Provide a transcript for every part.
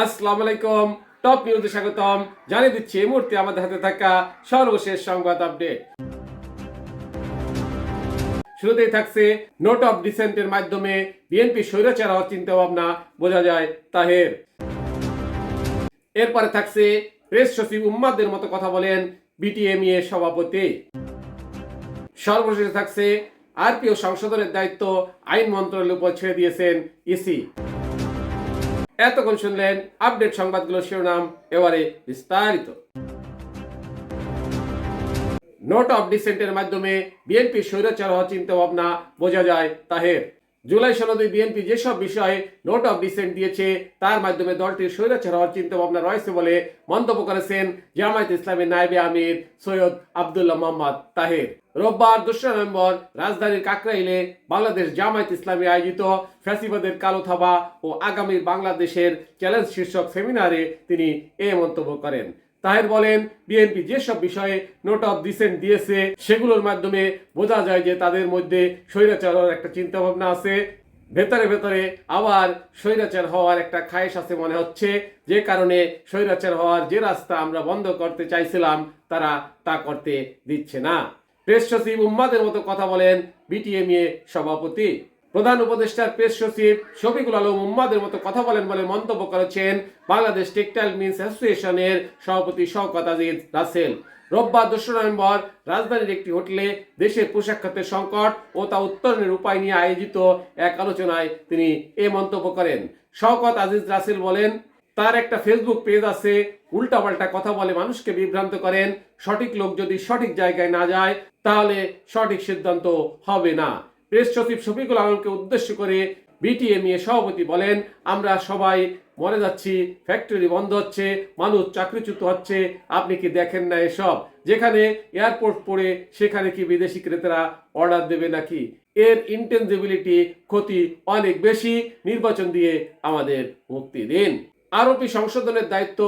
আসসালামু আলাইকুম। টপ নিউজে স্বাগতম। জানিয়ে দিচ্ছি এই মুহূর্তে আমাদের হাতে থাকা সর্বশেষ সংবাদ আপডেট। শুরুতেই থাকছে নোট অফ ডিসেন্টের মাধ্যমে বিএনপি স্বৈরাচার হওয়ার চিন্তা ভাবনা বোঝা যায় তাহের। এরপরে থাকছে প্রেস সচিব উম্মাদের মতো কথা বলেন বিটিএমইএ সভাপতি। সর্বশেষে থাকছে আরপিও সংশোধনের দায়িত্ব আইন মন্ত্রণালয়ের উপর ছেড়ে দিয়েছেন ইসি। এতক্ষণ শুনলেন আপডেট সংবাদগুলোর শিরোনাম, এবারে বিস্তারিত। নোট অফ ডিসেন্টের মাধ্যমে বিএনপি স্বৈরাচার হওয়ার চিন্তা ভাবনা বোঝা যায় তাহের। জুলাই সনদে বিএনপি যেসব বিষয়ে নোট অফ ডিসেন্ট দিয়েছে তার মাধ্যমে দলটির স্বৈরাচার হওয়ার চিন্তা ভাবনা রয়েছে বলে মন্তব্য করেছেন জামায়াত ইসলামের নায়েবে আমির সৈয়দ আব্দুল্লাহ মোহাম্মদ তাহের। রোববার 2 নভেম্বর রাজধানীর কাকরাইলে বাংলাদেশ জামায়াত ইসলামী আয়োজিত ফ্যাসিবাদের কালো থাবা ও আগামীর বাংলাদেশের চ্যালেঞ্জ শীর্ষক সেমিনারে তিনি এ মন্তব্য করেন। তাহের বলেন, বিএনপি যেসব বিষয়ে নোট অফ ডিসেন্ট দিয়েছে সেগুলোর মাধ্যমে বোঝা যায় যে তাদের মধ্যে স্বৈরাচারের একটা চিন্তা ভাবনা আছে, ভেতরে ভেতরে আবার স্বৈরাচার হওয়ার একটা খায়েশ আছে মনে হচ্ছে, যে কারণে স্বৈরাচার হওয়ার যে রাস্তা আমরা বন্ধ করতে চাইছিলাম তারা তা করতে দিচ্ছে না। প্রেস সচিব উম্মাদের মতো কথা বলেন বিটিএমইএ সভাপতি। প্রধান উপদেষ্টার প্রেস সচিব শফিকুল আলম উম্মাদের মতো কথা বলেন বলে মন্তব্য করেছেন বাংলাদেশ টেক্সটাইল মিলস অ্যাসোসিয়েশনের সভাপতি শওকত আজিজ রাসেল। রোববার 2 নভেম্বর রাজধানীর একটি হোটেলে দেশের পোশাক খাতের সংকট ও তা উত্তরণের উপায় নিয়ে আয়োজিত এক আলোচনায় তিনি এ মন্তব্য করেন। শওকত আজিজ রাসেল বলেন, তার একটা ফেসবুক পেজ আছে, উল্টাপাল্টা কথা বলে মানুষকে বিভ্রান্ত করেন। সঠিক লোক যদি সঠিক জায়গায় না যায় তাহলে সঠিক সিদ্ধান্ত হবে না। প্রেস সচিব শফিকুল আলমকে উদ্দেশ্য করে বিটিএমইএ সভাপতি বলেন, আমরা সবাই মরে যাচ্ছি, ফ্যাক্টরি বন্ধ হচ্ছে, মানুষ চাকরিচ্যুত হচ্ছে, আপনি কি দেখেন না এসব? যেখানে এয়ারপোর্ট পড়ে সেখানে কি বিদেশি ক্রেতারা অর্ডার দেবে নাকি? এর ইনটেনজিবিলিটি ক্ষতি অনেক বেশি। নির্বাচন দিয়ে আমাদের মুক্তি দিন। আরোপি সংশোধনের দায়িত্ব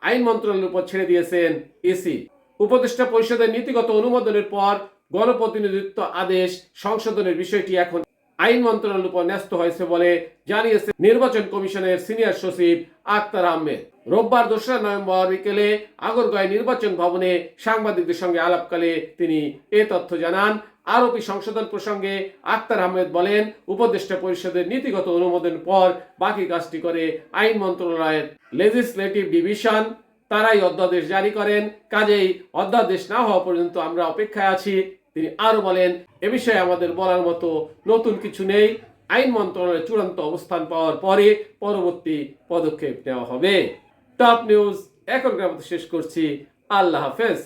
আইন মন্ত্রণালয়ের উপর ছেড়ে দিয়েছেন ইসি। উপদেষ্টা পরিষদের নীতিগত অনুমোদনের পর গণপ্রতিনিধিত্ব আদেশ সংশোধনের বিষয়টি এখন আইন মন্ত্রণালয়ের উপর ন্যস্ত হয়েছে বলে জানিয়েছে নির্বাচন কমিশনের সিনিয়র সচিব আক্তার আহমেদ। রোববার 2 নভেম্বর বিকেলে আগরগাঁও নির্বাচন ভবনে সাংবাদিকদের সঙ্গে আলাপকালে তিনি এ তথ্য জানান। আরোপি সংশোধন প্রসঙ্গে আক্তার আহমেদ বলেন, উপদেষ্টা পরিষদের নীতিগত অনুমোদনের পর বাকি কাজটি করে আইন মন্ত্রণালয়ের লেজিসলেটিভ ডিভিশন। তারাই অধ্যাদেশ জারি করেন, কাজেই অধ্যাদেশ না হওয়া পর্যন্ত আমরা অপেক্ষায় আছি। তিনি আরো বলেন, এ বিষয়ে আমাদের বলার মতো নতুন কিছু নেই। আইন মন্ত্রণালয়ের চূড়ান্ত অবস্থান পাওয়ার পরে পরবর্তী পদক্ষেপ নেওয়া হবে। টপ নিউজ এখনকার মতো শেষ করছি। আল্লাহ হাফেজ।